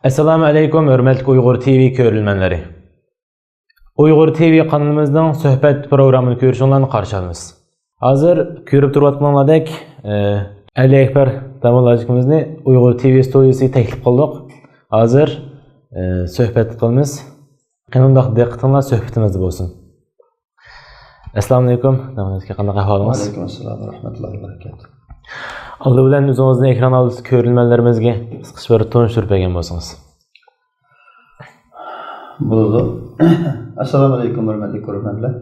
Assalamu alaikum, hörmətli Uyghur TV görülmənləri. Uyghur TV kanalımızdan söhbət programını görüşünlərini qarşı alırız. Hazır görüb turvatmanladək Ali Ekber damalacımızı Uyghur TV studiyası təklif qıldıq. Hazır söhbət qılımız. Qanundaq diqqətinizlə söhbətimizdə olsun. Assalamu alaikum, damalacımızda qanday ahvalınız? Aleyküm assalam və rahmetullahi və barakatuh. Allah bilen özünüzün ekran aldığı görülmələrimizə qısqaç bir tanışdırıb bergen bolsanız. Buldu. Assalamu alaikum hörmətli görürmənlər.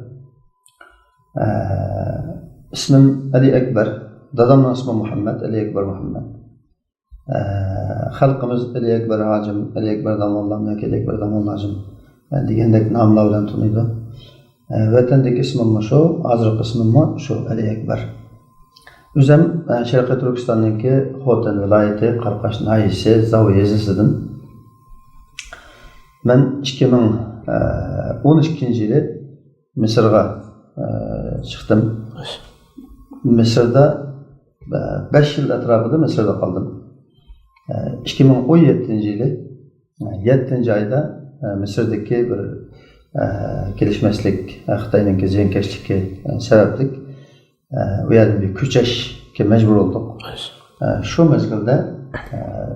İsmim Ali Ekber. Dadamın ismi Muhammed, Ali Ekber Muhammed. Xalqımız Ali Ekber Hacım, Ali Ekber Damallam, Ali Ekber Damallacım degендek namlar bilen tanıydı. Vatandagi ismim şu, hazırki ismim şu Ali Ekber. Özüm Şərqi Türkistan'daki Xotan vilayeti Qarqaş nahiyesi Zavi yezisidim. Ben 2012 yılı Mısır'a çıktım. Mısır'da 5 yıl etrafında Mısır'da kaldım. 2017 yılı 7. ayda Mısır'daki bir gelişmezlik, Xitay'daki ziyankeşlik sebeplik o yerden bir köçeşke mecbur olduk. Şu mezgilde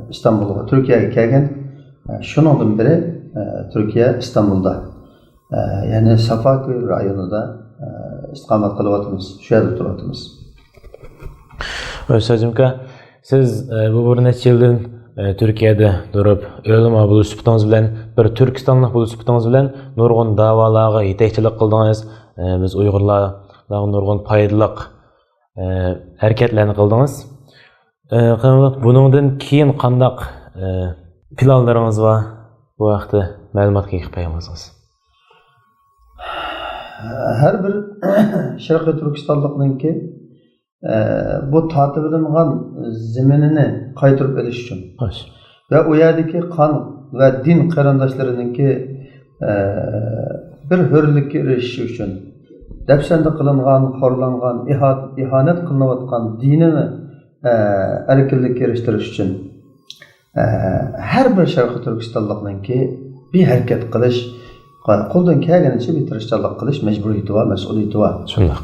İstanbul'a, Türkiye'ye gelgen, şunun biri Türkiye İstanbul'da, yani Safaköy rayonunda istikamet kılıvatımız, şu yerde oturatımız. Hocamka, siz bu bir neçə yıldan Türkiye'de durup, ölüm buluşup bilen, bir Türkistanlık buluşup bilen, nurgun davalarga yetekçilik kıldınız, biz Uygurlar nurgun paydalıq hareketlerini kıldınız. Bunundan keyin qandaq planlarınız var? Bu vaqtda məlumat qilib qo'yamisiz? Her bir Şərqi Türkistanlıqnınki bu tatiblanğan zeminini qaytarıb elish uchun ve o yerdeki kan ve din qarindoshlarınınki bir hürlikке erishish uchun dəfsəndə qılınğan, xorlanğan, ihanet qılınıyotqan dinini erkinlikə erişdiriş üçün hər bir Şərqi Türkistanlıqnınki bir hərəkət qilish, qoldan gəlgənincə bir tirişçilik qilish məcburiyyəti var, məsuliyyəti var. Şundaq.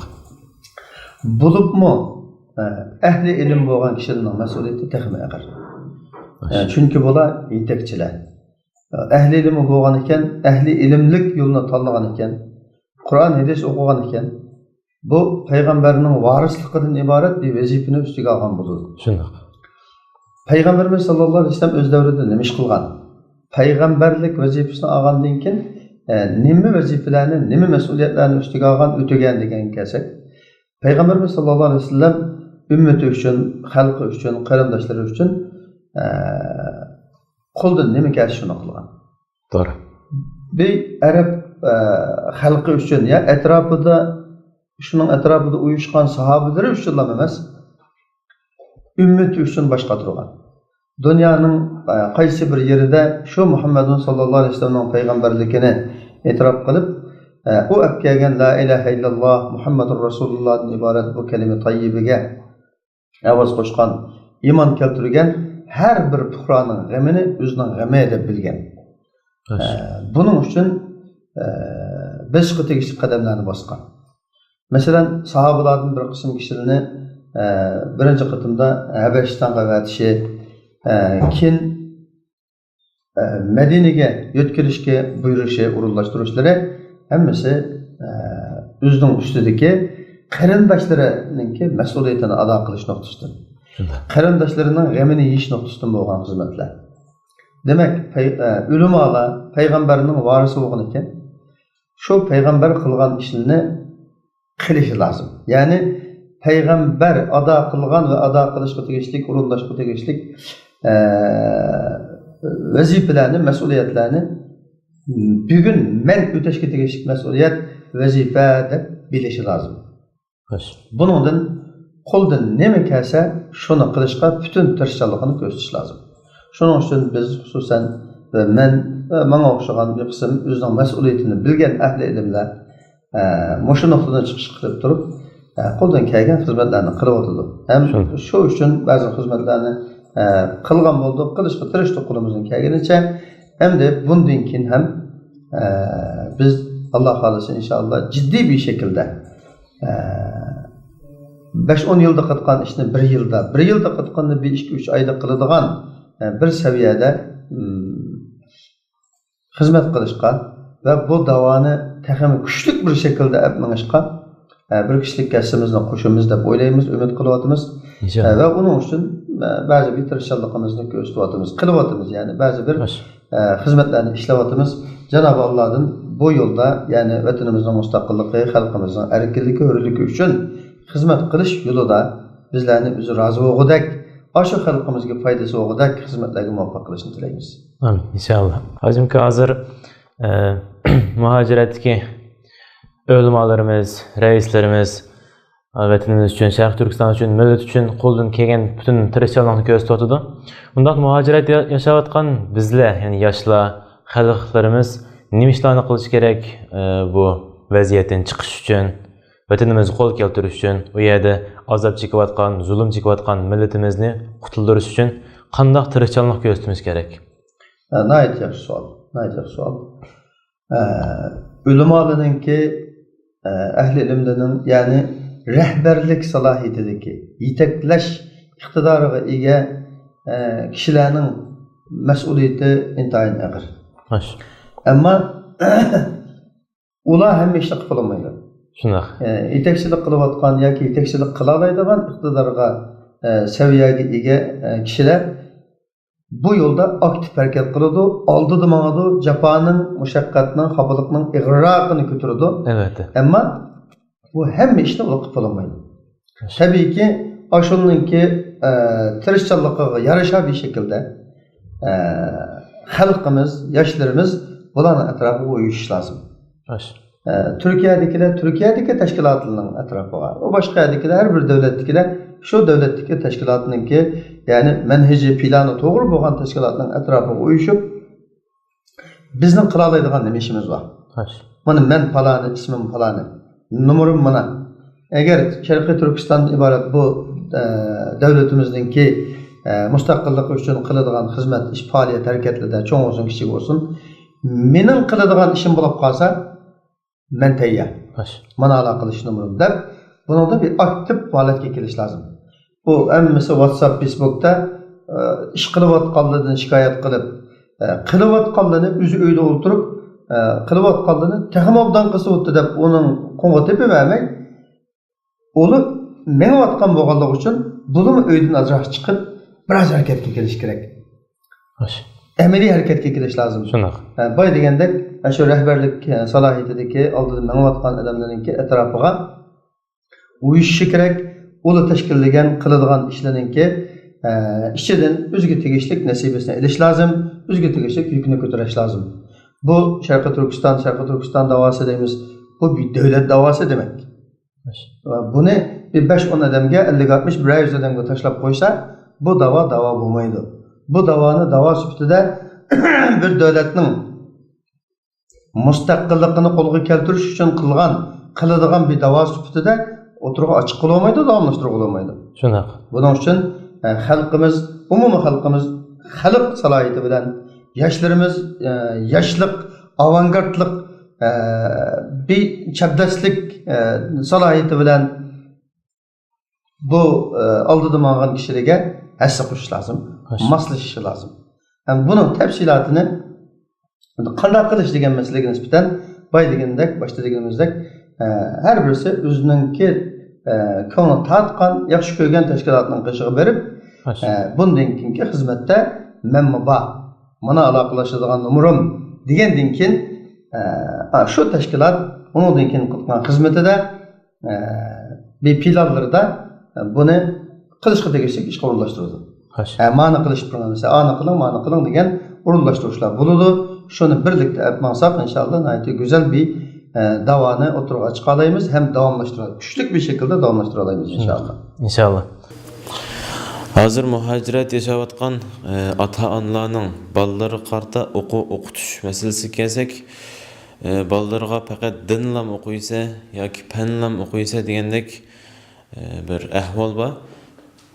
Bulubmu əhli ilim bolğan kişinin məsuliyyəti təxmi ağır. Çünki bular yetekçiler. Əhli ilimi bolğan ikən, əhli ilimlik yolunu tanlagan ikən, Kur'an hadis okugan iken, bu peygamberinin varisliğinden ibaret bir vazifeni üstüge algan bulundu. Şundaq. Peygamberimiz sallallahu aleyhi ve sellem öz devrinde nima ish qilgan? Peygamberlik vazifasini olgandan keyin nima vazifelerini, nima mas'uliyatlarni üstüge algan, o'tagan degan kelsak, Peygamberimiz sallallahu aleyhi ve sellem ümmeti uchun, xalqi uchun, qarindoshlari uchun qo'ldan nima kelsa shuni qilgan. To'g'ri. Bir Arab xalqi uchun ya etrafida şunun etrafida uyushgan sahobalari uchun emas, ümmeti uchun boshqa turgan. Dunyoning qaysi bir yerida shu Muhammadun sallallohu alayhi vasallamning payg'ambarligini e'tirof qilib, u olib kelgan la ilaha illalloh Muhammadur Rasulullohdan iborat bu kalima tayyibiga ovoz qo'shgan, iymon keltirgan har bir fuqaroning g'amini o'zining g'ami deb bilgan. Bunun uchun beşqi tegishli qadamlarni bosgan. Masalan, sahabalardan bir qism kishilarni birinchi qitimda Habashistonga vatishi, keyin Madinaga yo'tkilishga buyurishi, urunlashtirishlari hammasi o'zining ustidagi qarindoshlarininki mas'uliyatini ado qilish nuqtasidan. Qarindoshlarining g'amini yeyish nuqtasidan bo'lgan xizmatlar. Demek, ulumalar peygamberinin varisi bo'lgan ekan, şu peygamber kılgan işini qilishi lazım. Yani peygamber ada kılgan ve ada kılışqa tegishlik, urunlashqa tegishlik vazifelerini, mas'uliyatlarni bugün men o'tashga tegishlik mas'uliyat, vazifa deb bilishi lazım. Bunundan qo'ldan nima kelsa, shuni qilishga bütün tirishchiligini ko'rsatish lazım. Şunun için biz hususen ve bana o'xshagan bir qism o'zining mas'uliyatini bilgan ahli ilimlar mushu nuqtadan chiqish qilib turib, qo'ldan kelgan xizmatlarni qilib o'tadi. Ham shu uchun ba'zi xizmatlarni qilgan bo'ldik, qilishga tirishdik qo'limizdan kelganicha. Endi bundan keyin ham biz Alloh xolisa inshaalloh jiddiy bir şekilde 5-10 yılda qatqan ishni 1 yilda, 1 yilda qatqanni 2-3 oyda qiladigan bir seviyede xizmat qilishga va bu davoni texmi kuchli bir şekilde yapmangishga bir kishilik kasbimizni qo'shamiz deb o'ylaymiz, umid qilyapmiz. Va uning uchun ba'zi bir tirishchiligimizni ko'rsatyapmiz, qilyapmiz, ya'ni ba'zi bir xizmatlarni ishlayapmiz. Cenab-ı Allah'ın bu yolda, yani vatanimizin müstakilliği, halkımızın erkinliği, hürlüğü için hizmet qilish yo'lida bizlarni o'zi rozi bo'lgudek, o'sha xalqimizga foydasi bo'lgudek xizmatlarga muvaffaq qilishni tilaymiz. Amin, inshaalloh. Hozirgi hozir muhojiratdagi o'limalarimiz, raislarimiz vatanimiz uchun, Sharq Turkiston uchun, millat uchun qo'ldan kelgan butun tirishchilikni ko'rsatdi. Unda muhojirat yashayotgan bizlar, ya'ni yoshlar, xalqlarimiz nima ishlarni qilish kerak bu vaziyatdan chiqish uchun, vatanimizni qo'l keltirish uchun, u yerda azob chekayotgan, zulm chekayotgan millatimizni qutuldirish uchun qanday tirishchilik ko'rsatishimiz kerak? Nayet yaxshi savol. Ulamolarninki ahli ilmlarning, ya'ni rahbarlik salohiyatidagi yetaklash iqtidoriga ega kishilarning mas'uliyati intayin og'ir. Ammo ular hamma ishni qilib olmaydi. Shunday. Yetakchilik qilayotgan yoki yetakchilik qila oladigan iqtidorga saviyaga ega kishilar bu yo'lda aktiv harakat qiladi, oldida mangadi, jafoning, mushaqqatning, xafalikning ig'roqini ko'taradi. Albatta. Ammo bu hamma ishni ular qilib olmaydi. Tabiiyki, ashuningki tirishchilikqa yarasha bir shaklda xalqimiz, yoshlarimiz bularning atrofiga o'yish lozim. Türkiye'deki teşkilatının etrafıga, o başka yerdekiler, her bir devlettekiler, şu devletteki teşkilatının ki, yani menheci planı doğru boğan teşkilatının etrafıga uyuşup, bizden kılalaydıgan ne işimiz var? Bana men falanı, ismim falanı, numarum bana. Eğer Şarkı Türkistan ibaret bu devletimizden ki, müstakillik için kıladıgan hizmet, iş, faaliyet, hareketlerde çoğun olsun, küçük olsun, menin kıladıgan işim bulup kalsa, men tayyor. Mana aloqa numarim deb, bunda bir aktiv faoliyatga kelish lozim. Bu hammasi WhatsApp, Facebookda ish qilayotganlardan shikoyat qilib, qilayotganlarni o'zi uyda o'tirib, qilayotganlarni texmobdan qilib o'tdi deb uning qo'ng'i tepavermay, uni menayotgan bo'lganligi uchun buni uydan ajrab chiqib, biroz harakatga kelish kerak. Ameliy hareketga kelish lozim. Shunaq. Boy degandek, shu rahbarlik salohiyatidagi oldida menayotgan odamlarningki atrofiga uyushishi kerak, ular tashkillagan qiladigan ishlarningki ichidan o'ziga tegishli nasibasini olish lozim, o'ziga tegishli yukni ko'tarish lozim. Bu Sharq Turkiston davosi deymiz. Bu bir davlat davosi demak. Buni bir 5-10 odamga, 50-60 100 odamga tashlab qo'ysa, bu davo bo'lmaydi. Bu davoni davo sifatida bir davlatning mustaqilligini qo'lga keltirish uchun qiladigan bir davo sifatida o'tirg'i ochiq qila olmaydi, davomlashtirib olmaydi. Shunday. Buning uchun xalqimiz, umumiy xalqimiz xalq salohiyati bilan yoshlarimiz yoshlik, avangardlik, bir chabdaslik salohiyati bilan bu oldida mang'an kishilarga hassa qo'shish lozim, moslashish lozim. Buning tafsilotini qanday qilish degan masalaga nisbatan boy degandek, boshda deganimizdek, har birisi o'ziningki ko'ngli tortgan, yaxshi ko'rgan tashkilotning qishig'i berib, bundan keyingi xizmatda mana aloqalashadigan numarim degandan keyin shu tashkilot undan keyin qilgan xizmatida bir planlarda buni qilishga tegishli ishga o'rinlashtiradi. Ma'ni qilish planlasa, ma'ni qiling degan o'rinlashtirishlar bo'ladi. Shuni birlikda yapmasak inshaalloh nayta güzel bir davoni o'tirib chiqalaymiz, ham davomlashtiradi. Kuchli bir shaklda davomlashtira olamiz inshaalloh. Inshaalloh. Hozir muhojirat yashayotgan ota-onalarning bolalarga qarta o'qitish masalasiga kelsak, bolalarga faqat dinlam o'qiysa yoki fanlam o'qiysa degandek bir ahvol bor.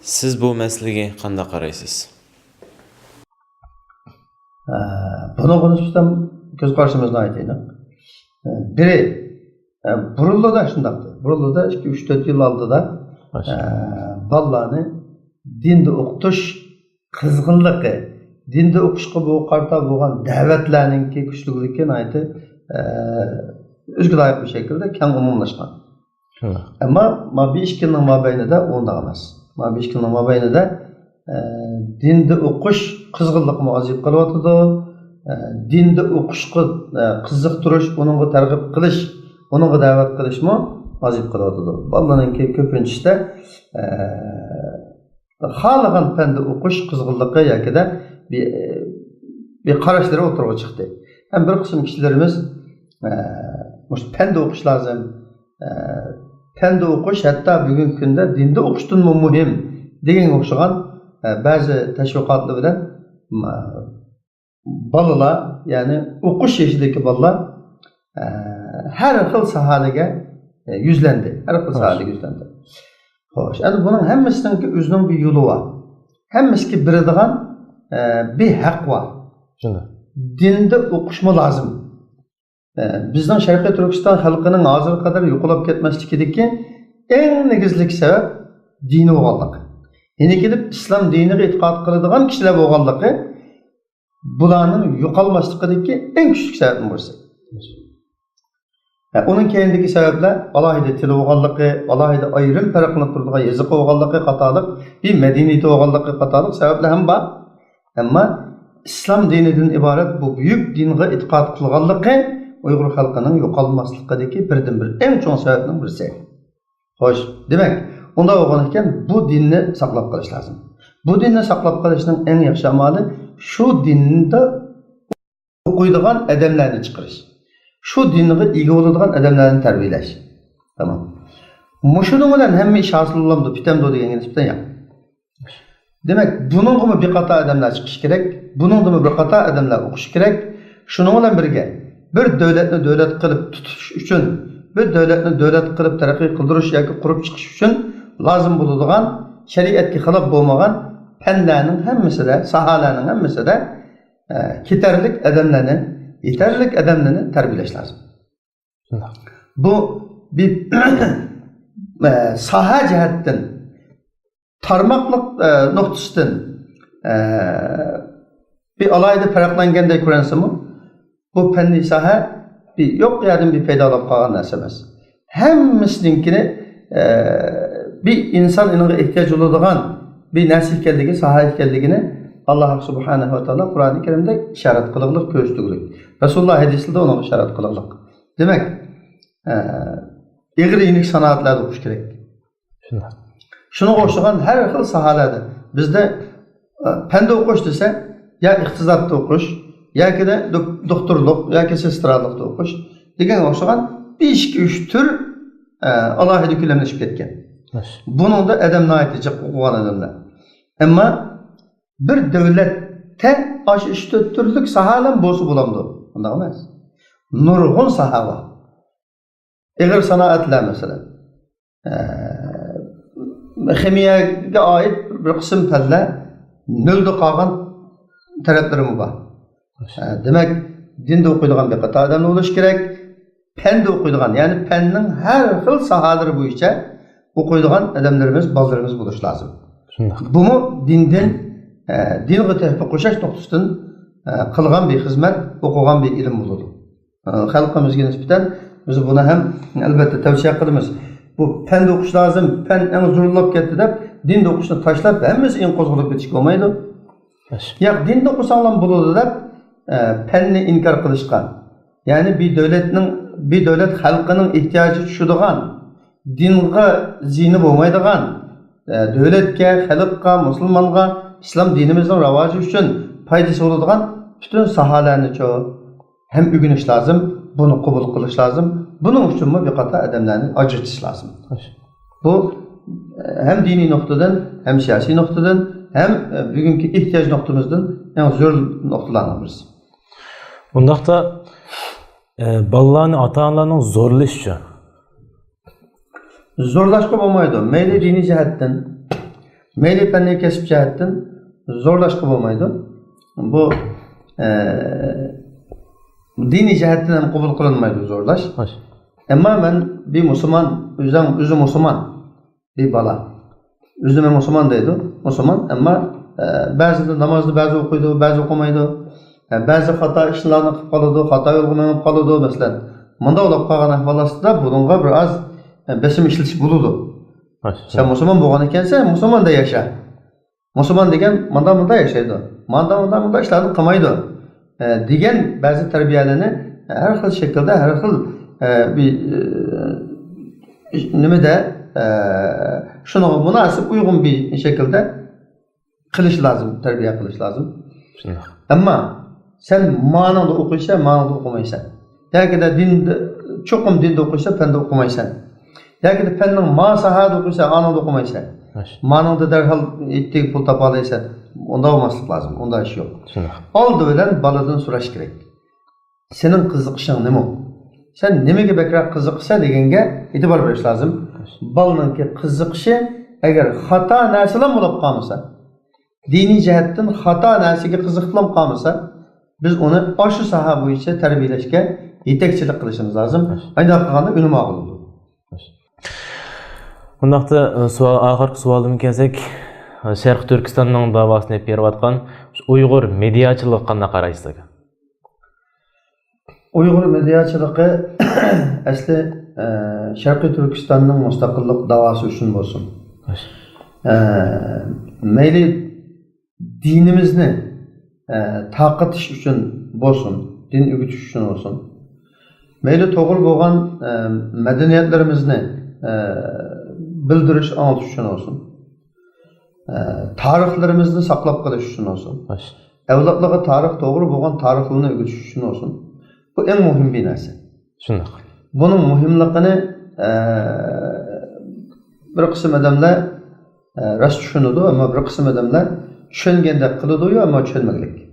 Siz bu meseleге qanday qaraysiz? Buni konuşsam göz karşımızda aytayım. Biri Burullu'da şundaqdı. Burullu'da 2-3-4 yıl aldı da ballarını dinde o'qitish qizg'inligi, dinde o'qishga bu qarta bo'lgan da'vatlarninki kuchliligini aytib, o'ziga loyiq bir shaklda keng umumlashgan. Ammo bir 2 yilning mobaynida undaq emas. 5 yilning mobaynida dinde o'qish qizg'inligini ozib qolyotdi. Dinde o'qishga qiziqtirish, uningga targ'ib qilish, uningga da'vat qilishmi ozib qolyotdi. Bolalarninki ko'pincha xalqan fanda o'qish qizg'inligi yakida bir qarashlari o'tirib chiqdi. Ham bir qism kishilarimiz fanda o'qish lozim. Fanda o'qish hatto bugungi kunda dinda o'qishdan muhim degan o'xshagan ba'zi tashviqotlar bilan bolalar, ya'ni o'qish yoshidagi bolalar har xil sohalarga yuzlandi. Har xil sohalarga yuzlandi. Xo'sh, endi buning hammasining o'zining bir yo'li bor. Hammasiga biladigan bir haq bor. Shuni. Dinda o'qishmi lozim. Bizning Sharqiy Turkiston xalqining hozirga qadar yo'qolib ketmasligidagi eng negizlik sabab dini bo'lganligi. Ya'ni kelib islom diniga e'tiqod qiladigan kishilar bo'lganligi bularning yo'qolmasligidagi eng kuchli sababning birisi. Onun keyindeki sebepler alayda tili bo'lganligi, alayda ayrim farqlanib turadigan yazıqı bo'lganligi qatorliq, bir madaniyati bo'lganligi qatorliq sabablar ham bor. Ammo islom dinidan iborat bu buyuk dinga e'tiqod qilganligi Uyg'ur xalqining yo'qolmasligidagi birdan-bir eng chong sababning birisi. Xo'sh, demak, unda bo'lgan ekan bu dinni saqlab qolish lozim. Bu dinni saqlab qolishning eng yaxshi amali shu dinda o'qiydigan odamlarni chiqarish. Şu dinliğe ega bo'ladigan odamlarni tarbiyalash. Tamam. Mushuning bilan hamma ish hosil bo'lamdi, bitamdi degan nisbatan yo'q. Demak, buningga bir qator odamlar chiqish kerak, buningga bir qator odamlar o'qish kerak. Shuning bilan birga bir davlatni davlat qilib tutish uchun, bir davlatni davlat qilib taraqqiy qildirish yoki qurib chiqish uchun lozim bo'ladigan shariatga xilof bo'lmagan fanlarning hammasida, sohalarning hammasida ketarlik odamlarni yeterlik adamlarını terbiyeleş lazım. Bu bir saha cihetten, tarmaklık noktasından bir alayda farklanğanda ko'ransa mı? Bu fenli saha bir yok yerden bir peydalab qolgan narsa emas. Hammasinkini bir insan inanga ihtiyoç bo'ladigan bir narsa ekanligi, saha ekanligini Allah subhanahu wa ta'ala Kur'an-ı Kerim'de işaret kılıqlıq, göğüstüqlük. Resulullah hadisinde ona işaret kılıqlıq. Demek, eğri inik sanatlarda okuş gerek. Şunu koştuğun her xil sahalarda. Bizde pende okuş dese, ya iqtizatta okuş, ya ki de doktorluk, ya ki sestralıkta okuş. Degen koştuğun 5-3 tür Allah'a dükülemleşip ketken. Bunun da edemine aitecek okuğan edemler. Ama bir devlette aş 3-4 türlük sahalan bozu bulamdı. Ondan emas. Nurgun sahava. Eğer sanatlar mesela. Ximiyaga ait bir qism fanlar nolda qolgan taraflarım var. Demek dinde o'qiydigan bir qator odamlar bo'lish kerak. Fanda o'qiydigan, ya'ni fanning har xil sohalari bo'yicha o'qiydigan odamlarimiz, bolalarimiz bo'lish lozim. Bu mu dindan dinga tahqiq qo'shish nuqtasidan qilgan bir xizmat, o'qigan bir ilm bo'ladi. Xalqimizga nisbatan biz buni ham albatta tavsiya qilamiz. Bu fanda o'qish lozim, fan eng zo'rlab ketdi deb dinda o'qishni tashlab hammasi eng qo'zg'alib ketish bo'lmaydi. Yo'q, dinda o'qisanglar bo'ladi deb fanni inkor qilishgan. Ya'ni bir davlat xalqining ehtiyoji tushadigan, dinga zini bo'lmaydigan, davlatga, xalqqa, musulmonga islom dinimizning ravoji uchun foydasi bo'ladigan bütün sahalarni hem o'rganish lozim, buni qabul qilish lozim. Buning uchun bir qator odamlarni ajratish lozim. Bu hem diniy nuqtadan, hem siyosiy nuqtadan, hem bugungi ehtiyoj nuqtamizdan eng zo'r nuqtalardan birisi. Bundaqda bolalarni ota-onalarning zo'rlashishi. Zo'rlashga bo'lmaydi. Mayli diniy jihatdan, Meyli fenni kesip cihetten zorlaşkı olmaydı. Bu dini cihetten hem kabul kılınmaydı zorlaş. Ama ben bir Müslüman, üzü Müslüman bir bala. Üzüme Müslüman deydi, Müslüman ama bazı namazda bazı okuydu, bazı okumaydı. Bazı hata işlerini kılıp kalıdı, hata yolunu menip kalıdı mesela. Manda olap kalan ahvalasında bununla biraz besim işletiş buludu. Sen Müslüman boğan ekensen Müslüman da yaşa. Müslüman degen manda yaşaydı. Manda işlerini kılmaydı. Degen bazı terbiyelerini her xil şekilde, her xil bir nimede şuna münasip uygun bir şekilde kılış lazım, terbiye kılış lazım. Ama sen manada okuysa, manada okumaysan. Ya da dinde, çokum dinde okuysa, fende okumaysan. Ya da fennin ma sahada okuysa, anada okumaysan. Manada derhal ettiği pul tapalaysan, onda olması lazım, onda iş yok. Oldu bilen baladan soraş gerek. Senin kızıkışın ne mi? Sen nemege bekrak kızıksa degenge itibar veriş lazım. Balınınki kızıkışı eğer hata nasilan bulup kalmışsa, dini cihetten hata nasiga kızıklam kalmışsa, biz onu aşı saha boyunca terbiyeleşke yetekçilik kılışımız lazım. Aynı dakikada ünüm ağıldı. Bundaqda ahirki sualım kelsek, Şarkı Türkistan'ın davasını hep berip atkan Uyghur mediaçılığı qanday qaraysiz? Uyghur mediaçılığı asli Şarkı Türkistan'ın müstakillik davası üçün bolsun. Meyli dinimizni taqatish üçün bolsun, din ügütüş üçün olsun. Meyli toğul bolgan medeniyetlerimizni bildiriş, anlatış üçün olsun. Tarixlerimizni saqlap qilish üçün olsun. Evlatlığa tarix doğru bolgan tarixini ügütüş üçün olsun. Bu en muhim bir narsa. Şundaq. Bunun muhimliğini bir kısım adamlar rast düşünüdü ama bir kısım adamlar düşüngende kılıdı ama düşünmeglik.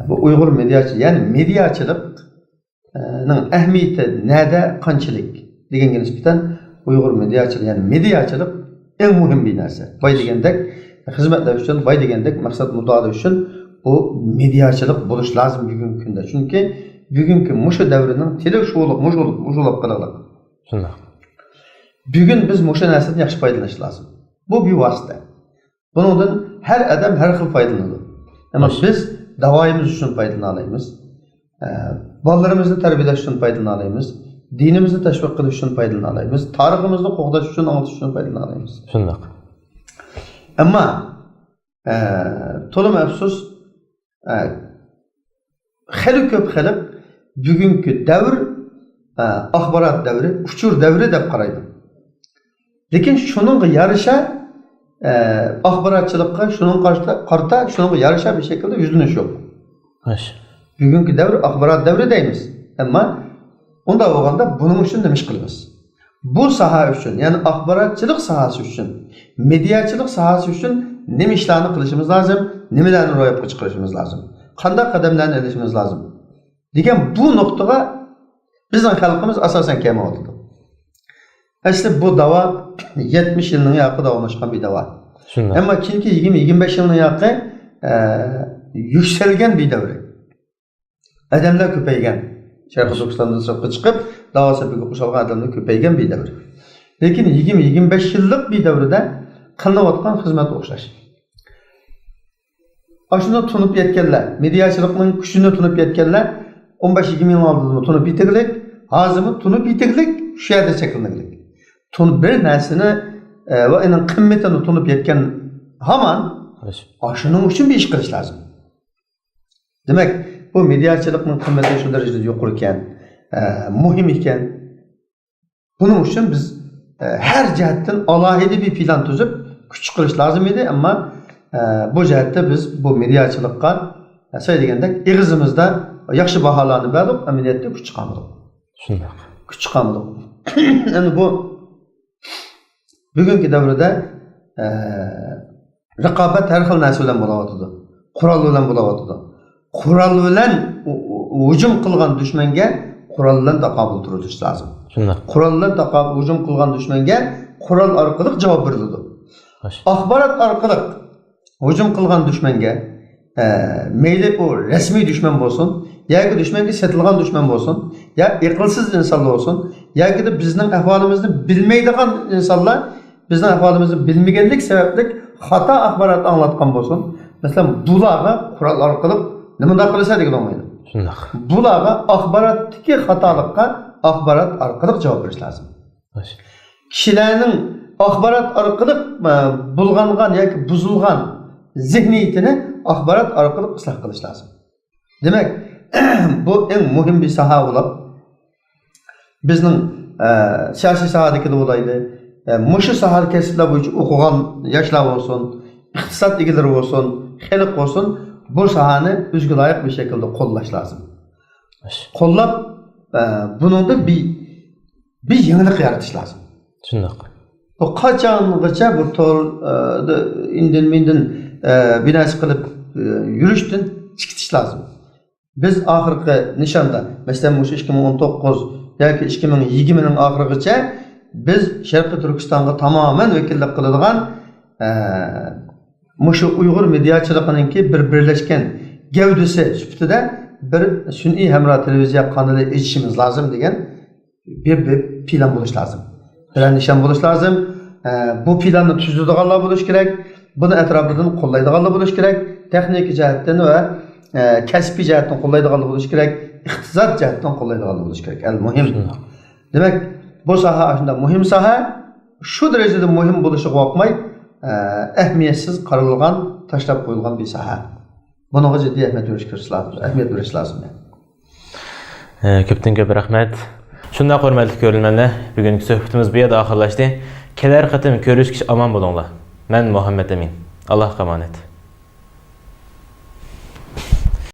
Bu Uyghur mediaçılığı, yani mediaçılık'nın ehmiyeti nede, qanchalik degenge nisbeten Uyghur mediaçılığı, yani mediaçılık en muhim bir narsa. Bay degendek hizmetler üçün, bay degendek maksat muddada üçün bu mediaçılık buluş lazım bugünkü günde. Çünkü bugünkü muşu devrinin tele muşulup kalalık. Bugün biz muşu neslinden yaxşı faydalanış lazım. Bu bir vasıta. Bunun her adam her xil faydalanır. Ama biz davayımız üçün faydalanalıyız. Ballarımızı terbiyeleş üçün faydalanalıyız. Dinimizi teşvik qilish üçün faydalanalıyız. Tariximizni qo'g'dash üçün, anlatish üçün faydalanalıyız. Shundoq. Ama to'lim afsus xeli ko'p xilib bugünkü davr axborot davri, uchur davri deb qaraydi. Lekin shuningga yarasha axborotchilikqa shuning qarta shuningga yarasha bir şekilde yüzleniş yok. Bugünkü davr axborot davri deymiz. Ama unda bo'lganda buning uchun nima ish qilamiz? Bu saha uchun, ya'ni axborotchilik sahasi uchun, mediachilik sahasi uchun nima ishlarni qilishimiz lozim, nimalarni ro'yobga chiqarishimiz lozim, qanday qadamlarni ilishimiz lozim degan bu nuqtaga bizning xalqimiz asosan kelmayapti. Aslida bu davo 70 yilning yaqinida davomlashgan bir davo. Ammo keyingi 20-25 yilning yaqin yuksalgan bir davr. Odamlar ko'paygan. Sharq Turkistondan sirtqa chiqib, davo safiga qo'shilgan odamlar ko'paygan bir davr. Lekin 20-25 yillik bir davrda qilinayotgan xizmat o'xshash. Ashuni tunib yetganlar, mediachilikning kuchini tunib yetganlar 15-20 yil oldin tunib yetiglik, hozirmi tunib yetiglik shu yerda cheklanganlik. Tunib bir narsani va uning qimmatini tunib yetgan hamon shuning uchun bir ish qilish lozim. Demak, bu mediachilikning qimmati shu darajada yuqori ekan, muhim ekan. Buning uchun biz her jihatdan alohida bir plan tuzib kuch qilish lozim edi, ammo bu jihatda biz bu mediachilikqa söylagandek ig'izimizda yaxshi baholarni berib, amaliyotda kuch chiqardik. Shundoq. Kuch chiqardik. Endi bu bugungi davrda raqobat har xil narsa bilan bo'layotdi. Qurol bilan bo'layotdi. Qurol bilan hujum qilgan dushmanga qurol bilan taqobil turish lozim. Qurol bilan taqobil hujum qilgan dushmanga qurol orqali javob beriladi. Axbarat orqali hujum qilgan dushmanga, mayli u rasmiy dushman bo'lsin, yoki dushmanga setilgan dushman bo'lsin, ya aqlsiz insonlar bo'lsin, yoki de bizning ahvolimizni bilmaydigan insonlar bizning ahvolimizni bilmaganlik sababli xato axborot anglatgan bo'lsin. Masalan, bularga qurol orqali nima qilsa degan olmaydi. Shundoq. Bularga axborotdagi xatolikqa axborot orqali javob berish lozim. Kishilarning axborot orqali bulg'angan yoki buzilgan zihniyatini axborot orqali isloh qilish lozim. Demak, bu eng muhim bir soha bo'lib, bizning siyosiy sohadagi bo'laydi. Mushu sohada kasblar bo'yicha o'qigan yoshlar bo'lsin, iqtisod egalari bo'lsin, xalq bo'lsin, bu sohani o'ziga loyiq bir shaklda qo'llash lozim. Qo'llab, buningda bir yangilik yaratish lozim. Shundoq. Bu qachongacha bu to'g'ri indin-mindin binosi qilib yurishdan chiqish lozim. Biz oxirgi nishonda, masalan, o'sha 2019 yoki 2020 ning oxirigacha biz Sharqiy Turkistonga tamoman vakillik qiladigan mushu Uyg'ur mediachiligininkki bir birlashgan gavdasi sifatida bir sun'iy hamroh televiziya kanali echishimiz lozim degan bir plan bo'lish lozim. Bilan nishon bo'lish lozim. Bu planni tuzadiganlar bo'lish kerak. Buni atrofidan qo'llaydiganlar bo'lish kerak. Texnik jihatdan va kasbiy jihatdan qo'llaydiganlar bo'lish kerak. Iqtisod jihatdan qo'llaydiganlar bo'lish kerak. Al-muhim. Demak, bu soha shunda muhim soha, shu darajada muhim bo'lishiga qo'rqmay, ahamiyatsiz qaralgan, tashlab qo'yilgan bir soha. Bunga jiddiy ahamiyat berish lozim. Ko'pdan ko'p rahmat. Shunda hurmatli ko'ruvchilar, bugungi suhbatimiz bu yerda oxirlashdi. Kelar qatim ko'rishkish omon bo'linglar. Men Muhammad Amin. Allohga emanet.